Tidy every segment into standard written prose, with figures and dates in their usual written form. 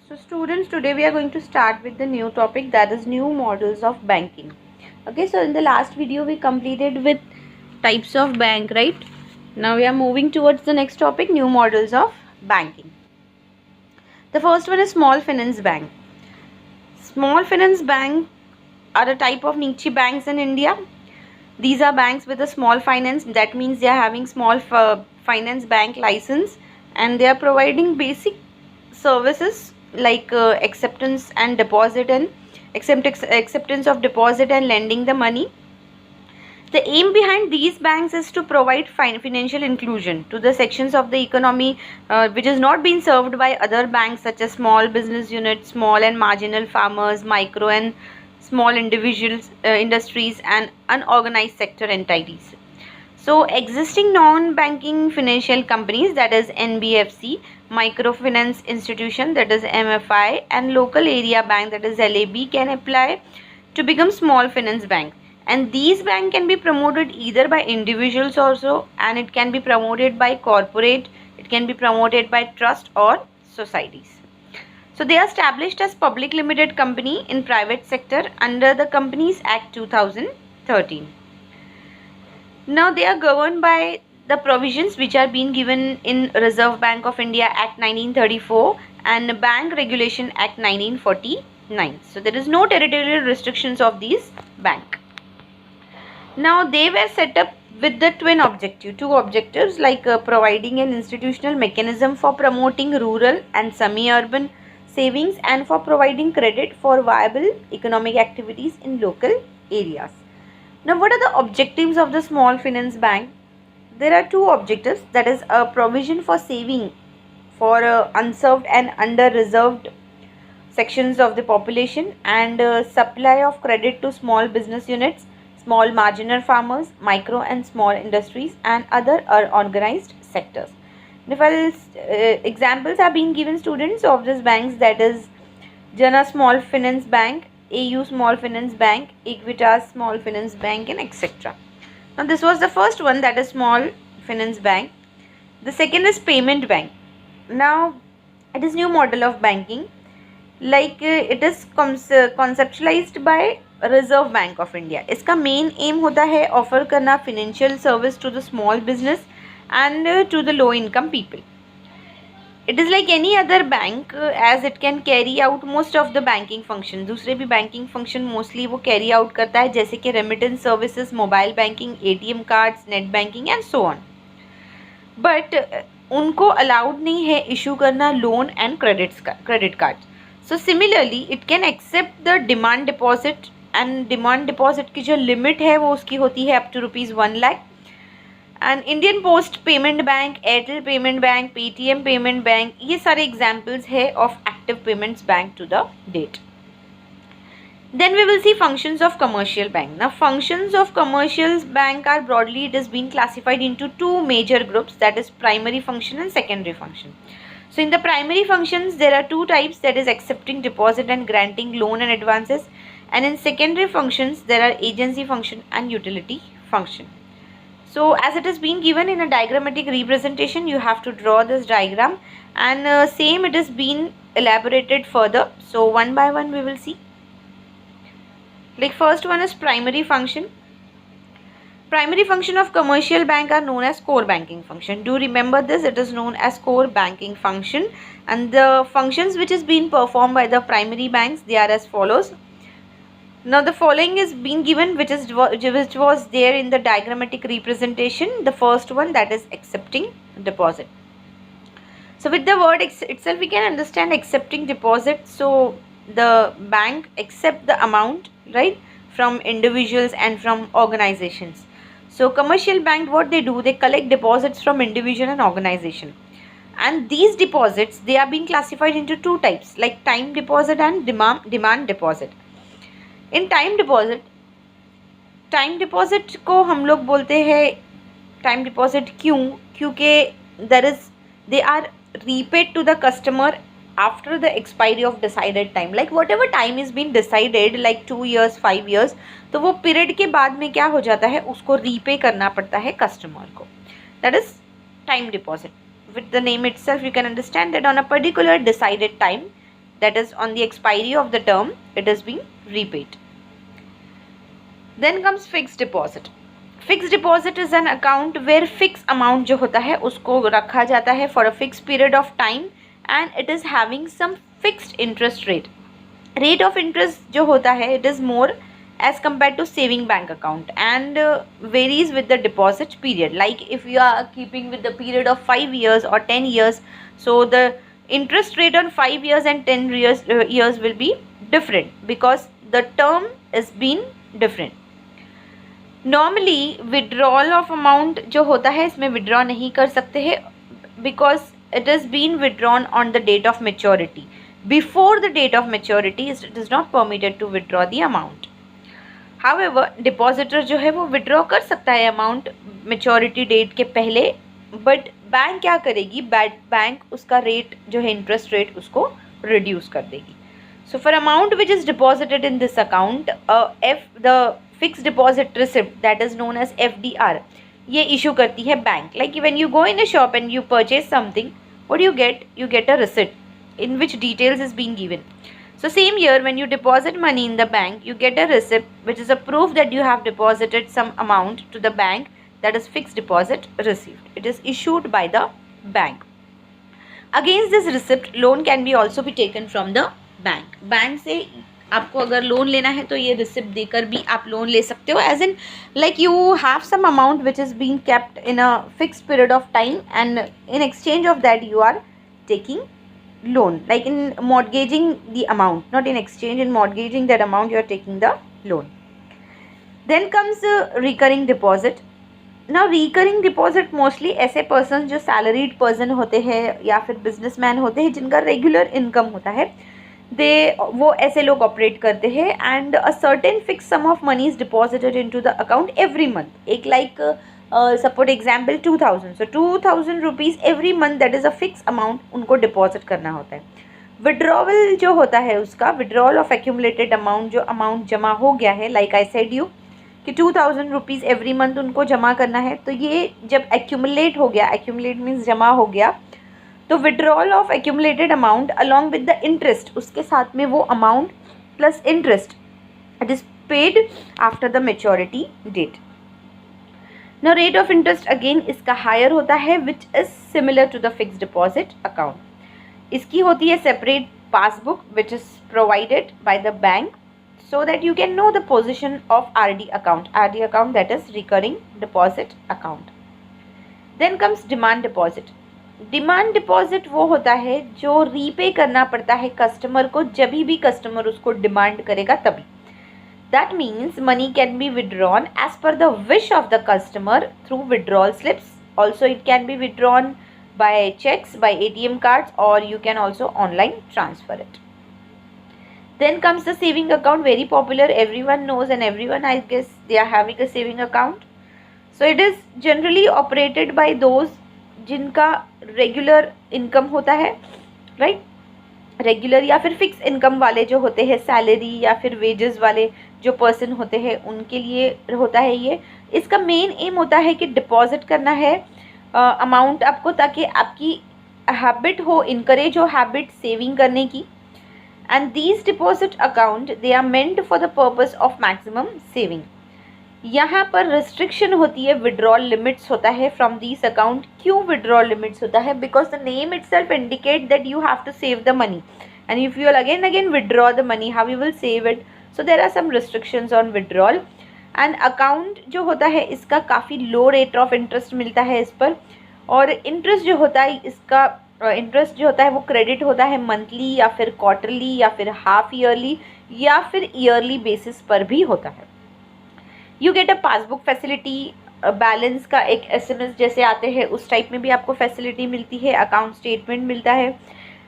So students, today we are going to start with the new topic, that is new models of banking. Okay, so in the last video we completed with types of bank, right? Now we are moving towards the next topic, new models of banking. The first one is small finance bank. Small finance bank are a type of niche banks in India. These are banks with a small finance, that means they are having small finance bank license, and they are providing basic services like acceptance and deposit and acceptance of deposit and lending the money. The aim behind these banks is to provide financial inclusion to the sections of the economy which is not being served by other banks, such as small business units, small and marginal farmers, micro and small individuals, industries and unorganized sector entities. So existing non-banking financial companies, that is NBFC, microfinance institution, that is MFI, and local area bank, that is LAB, can apply to become small finance bank. And these banks can be promoted either by individuals also, and it can be promoted by corporate, it can be promoted by trust or societies. So they are established as public limited company in private sector under the Companies Act 2013. Now they are governed by the provisions which are being given in Reserve Bank of India Act 1934 and Bank Regulation Act 1949. So there is no territorial restrictions of these bank. Now they were set up with the twin objective, two objectives, like providing an institutional mechanism for promoting rural and semi-urban savings and for providing credit for viable economic activities in local areas. Now, what are the objectives of the small finance bank? There are two objectives, that is a provision for saving for unserved and under-reserved sections of the population, and supply of credit to small business units, small marginal farmers, micro and small industries and other organized sectors. If examples are being given students of these banks, that is Jana Small Finance Bank, AU Small Finance Bank, Equitas Small Finance Bank and etc. Now this was the first one, that is Small Finance Bank. The second is Payment Bank. Now it is new model of banking, like it is conceptualized by Reserve Bank of India. इसका main aim होता है offer करना financial service to the small business and to the low income people. It is like any other bank as it can carry out most of the banking function. दूसरे भी banking function mostly वो carry out करता है, जैसे कि remittance services, mobile banking, ATM cards, net banking and so on. But उनको allowed नहीं है issue करना loan and credit cards. So similarly it can accept the demand deposit, and demand deposit की जो limit है वो उसकी होती है up to ₹1 lakh. And Indian Post Payment Bank, Airtel Payment Bank, Paytm Payment Bank, ये सारे examples है of active payments bank to the date. Then we will see functions of commercial bank. Now functions of commercial bank are broadly, it has been classified into two major groups, that is primary function and secondary function. So in the primary functions there are two types, that is accepting deposit and granting loan and advances, and in secondary functions there are agency function and utility function. So as it is being given in a diagrammatic representation, you have to draw this diagram, and same it is being elaborated further. So one by one we will see. Like first one is primary function. Primary function of commercial bank are known as core banking function. Do remember this, it is known as core banking function, and the functions which is being performed by the primary banks, they are as follows. Now the following is being given, which was there in the diagrammatic representation. The first one, that is accepting deposit. So with the word itself we can understand accepting deposit. So the bank accept the amount, right, from individuals and from organizations. So commercial bank, what they do, they collect deposits from individual and organization, and these deposits, they are being classified into two types, like time deposit and demand deposit. इन time deposit को हम लोग बोलते हैं time deposit, क्योंकि they are repaid to the customer after the expiry of decided time, like whatever time is been decided, like 2 years 5 years, तो वो period के बाद में क्या हो जाता है, उसको रीपे करना पड़ता है कस्टमर को. That is time deposit. With the name itself you can understand that on a particular decided time that is on the expiry of the term it is being repaid. Then comes fixed deposit. Fixed deposit is an account where fixed amount जो होता है उसको रखा जाता है for a fixed period of time and it is having some fixed interest rate. Rate of interest जो होता है it is more as compared to saving bank account and varies with the deposit period. Like if you are keeping with the period of 5 years or 10 years, so the interest rate on 5 years and 10 years will be different because the term is been different. Normally withdrawal of amount जो होता है इसमें withdraw नहीं कर सकते हैं because it is been withdrawn on the date of maturity. Before the date of maturity it is not permitted to withdraw the amount. However, depositor जो है वो विड्रॉ कर सकता है अमाउंट मेच्योरिटी डेट के पहले, बट बैंक क्या करेगी, बैंक उसका रेट जो है इंटरेस्ट रेट उसको रिड्यूस कर देगी. So for amount which is deposited in this account the fix deposit receipt that is known as FDR ये इशू करती है bank. Like when you go in a shop and you purchase something, what you get a receipt in which details is being given. So same here, when you deposit money in the bank, you get a receipt which is a proof that you have deposited some amount to the bank, that is fixed deposit receipt. It is issued by the bank. Against this receipt, loan can be also be taken from the bank. Bank से आपको अगर loan लेना है तो ये receipt देकर भी आप लोन ले सकते हो, as in like you have some amount which is being kept in a fixed period of time and in exchange of that you are taking loan, like in mortgaging the amount, not in exchange, in mortgaging that amount you are taking the loan. Then comes recurring deposit. Now recurring deposit mostly ऐसे persons जो salaried person होते हैं या फिर businessman होते हैं जिनका regular income होता है, वो ऐसे लोग ऑपरेट करते हैं and a certain fixed sum of money is deposited into the account every month. एक like support example 2000, so 2000 rupees every month, that is a fixed amount उनको डिपॉजिट करना होता है. विड्रॉवल जो होता है उसका विड्रॉवल ऑफ एक्यूमुलेटेड अमाउंट, जो अमाउंट जमा हो गया है, लाइक आई सेड यू कि 2000 रुपीज़ एवरी मंथ उनको जमा करना है, तो ये जब एक्यूमुलेट हो गया, एक्यूमुलेट मीन्स जमा हो गया, तो withdrawal of accumulated amount along with the interest, उसके साथ में वो amount plus interest it is paid after the maturity date. Now rate of interest again इसका हायर होता है which is similar to the fixed deposit account. इसकी होती है separate passbook which is provided by the bank so that you can know the position of RD account. RD account that is recurring deposit account. Then comes demand deposit. Demand deposit वो होता है जो repay करना पड़ता है customer को जब भी कस्टमर उसको डिमांड करेगा तभी. That means money can be withdrawn as per the wish of the customer through withdrawal slips. Also, it can be withdrawn by checks, by ATM cards, or you can also online transfer it. Then comes the saving account, very popular. Everyone knows and everyone, I guess, they are having a saving account. So it is generally operated by those जिनका regular income होता है, right? Regular या फिर fix income वाले जो होते हैं, salary या फिर वेजेस वाले जो पर्सन होते हैं, उनके लिए होता है ये. इसका मेन एम होता है कि डिपॉजिट करना है अमाउंट आपको, ताकि आपकी हैबिट हो, इनकरेज हो हैबिट सेविंग करने की. And these deposit account they are meant for the purpose of maximum saving. यहाँ पर रिस्ट्रिक्शन होती है, विड्रॉल लिमिट्स होता है फ्रॉम दिस अकाउंट. क्यों विड्रॉल लिमिट्स होता है? Because the name itself indicate that you have to save the money and if you again withdraw the money, how you will save it. So there are some restrictions on withdrawal. And account जो होता है इसका काफ़ी लो rate of interest मिलता है इस पर, और इंटरेस्ट जो होता है इसका इंटरेस्ट जो होता है वो क्रेडिट होता है मंथली या फिर क्वार्टरली या फिर हाफ ईयरली या फिर ईयरली बेसिस पर भी होता है. You get a passbook facility, balance का एक SMS जैसे आते हैं उस टाइप में भी आपको फैसिलिटी मिलती है, अकाउंट स्टेटमेंट मिलता है.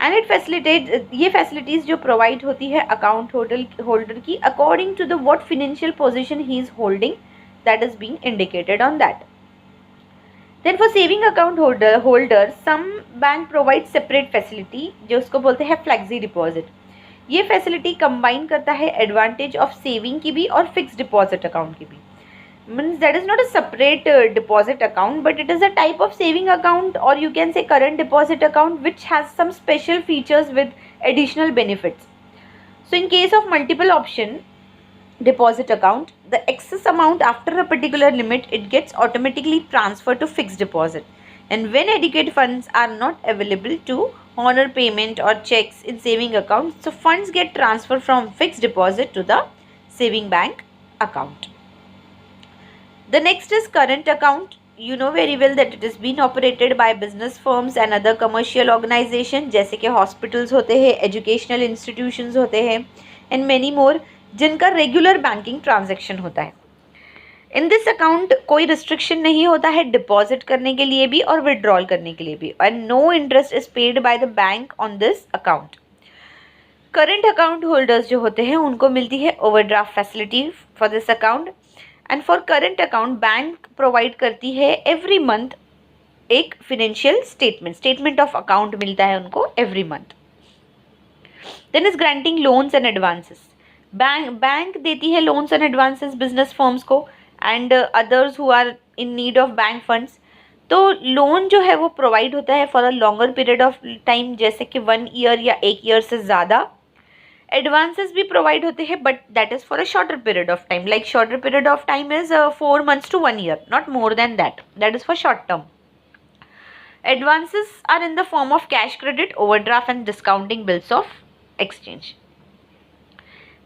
एंड इट फैसिलिटेट, ये फैसिलिटीज़ जो प्रोवाइड होती है अकाउंट होल्डर की according to the what financial position he is holding, that is being indicated on that. Then for saving account holder some bank provide separate facility जो उसको बोलते हैं flexi deposit. ये facility combine करता है advantage of saving की भी और फिक्स डिपॉजिट अकाउंट की भी. Means that is not a separate deposit account but it is a type of saving account और you can say current deposit account which has some special features with additional benefits. So in case of multiple option deposit account, the excess amount after a particular limit, it gets automatically transferred to fixed deposit. And when adequate funds are not available to honor payment or checks in saving accounts, so funds get transferred from fixed deposit to the saving bank account. The next is current account. You know very well that it is being operated by business firms and other commercial organization, जैसे कि hospitals होते हैं, educational institutions होते हैं and many more, जिनका regular banking transaction होता है. इन this account कोई रिस्ट्रिक्शन नहीं होता है डिपॉजिट करने के लिए भी और विड्रॉल करने के लिए भी, and no interest is paid by the bank on this account. Current account holders जो होते हैं उनको मिलती है overdraft facility for this account. And for current account bank provide करती है एवरी मंथ एक फिनेंशियल स्टेटमेंट ऑफ अकाउंट मिलता है उनको every month. Then is granting loans and advances. Bank देती है loans and advances business firms को and others who are in need of bank funds. तो लोन जो है वो प्रोवाइड होता है for a longer period of time, जैसे कि 1 ईयर या 1 ईयर से ज़्यादा. एडवांसेस भी प्रोवाइड होते हैं but that is for a shorter period of time, like shorter period of time is 4 months to 1 year, not more than that. That is for short term. Advances are in the form of cash credit, overdraft and discounting bills of exchange.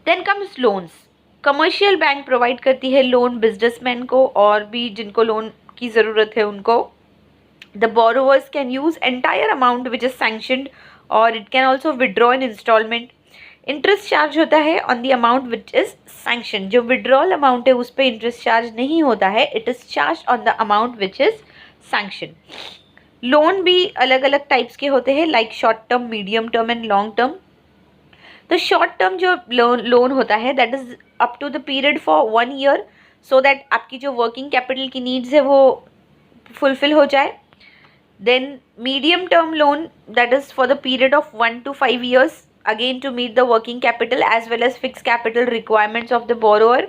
Then comes loans. Commercial bank provide करती है loan businessman को और भी जिनको loan की ज़रूरत है उनको. The borrowers can use entire amount which is sanctioned or it can also withdraw in installment. Interest charge होता है on the amount which is sanction. जो विड्रॉल अमाउंट है उस पर इंटरेस्ट चार्ज नहीं होता है, it is charge on the amount which is sanction. Loan भी अलग अलग टाइप्स के होते हैं, like short term, medium term and long term. तो शॉर्ट टर्म जो लोन होता है that is up to the period for 1 year, so that आपकी जो वर्किंग कैपिटल की नीड्स है वो फुलफिल हो जाए. Then medium term loan that is for the period of 1 to 5 years, again to meet the working capital as well as fixed capital requirements of the borrower.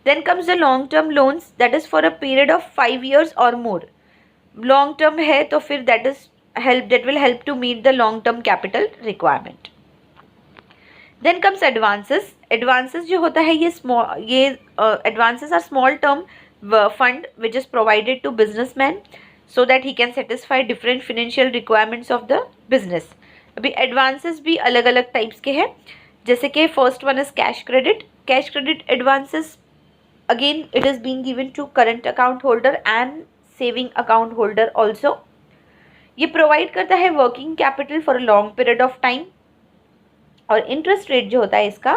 Then comes the long term loans that is for a period of 5 years or more. Long term है तो फिर that will help to meet the long term capital requirement. Then comes advances. Advances जो होता है ये advances are small term fund which is provided to businessman so that he can satisfy different financial requirements of the business. अभी advances भी अलग अलग types के हैं, जैसे कि first one is cash credit. Cash credit advances again it is being given to current account holder and saving account holder also. ये provide करता है working capital for a long period of time और interest rate जो होता है इसका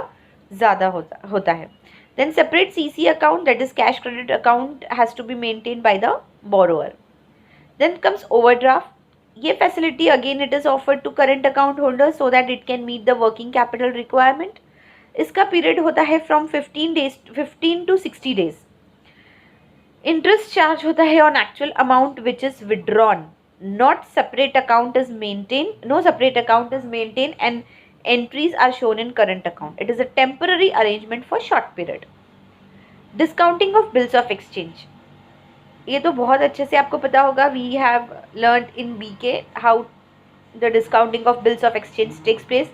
ज़्यादा होता है. Then separate CC account that is cash credit account has to be maintain by the borrower. Then comes overdraft. ये facility again it is offered to current account holder so that it can meet the working capital requirement. इसका period होता है from 15 to 60 days. Interest charge होता है on actual amount which is withdrawn. Not separate account is maintain, no separate account is maintain and entries are shown in current account. It is a temporary arrangement for short period. Discounting of bills of exchange. ये तो बहुत अच्छे से आपको पता होगा. We have learn in BK how the discounting of bills of exchange takes place.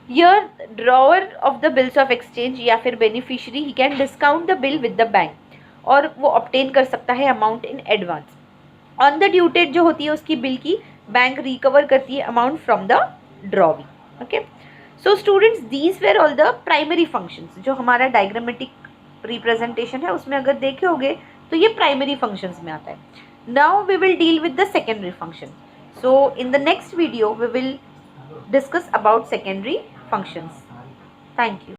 Here drawer of the bills of exchange या फिर beneficiary he can discount the bill with the bank और वो ऑब्टेन कर सकता है amount in advance. On the due date जो होती है उसकी बिल की बैंक रिकवर करती है amount from the drawee. Okay, so students these were all the primary functions. जो हमारा डायग्रामेटिक रिप्रेजेंटेशन है उसमें अगर देखे होगे तो ये प्राइमरी फंक्शंस में आता है. Now we will deal with the secondary function. So in the next video we will discuss about secondary functions. Thank you.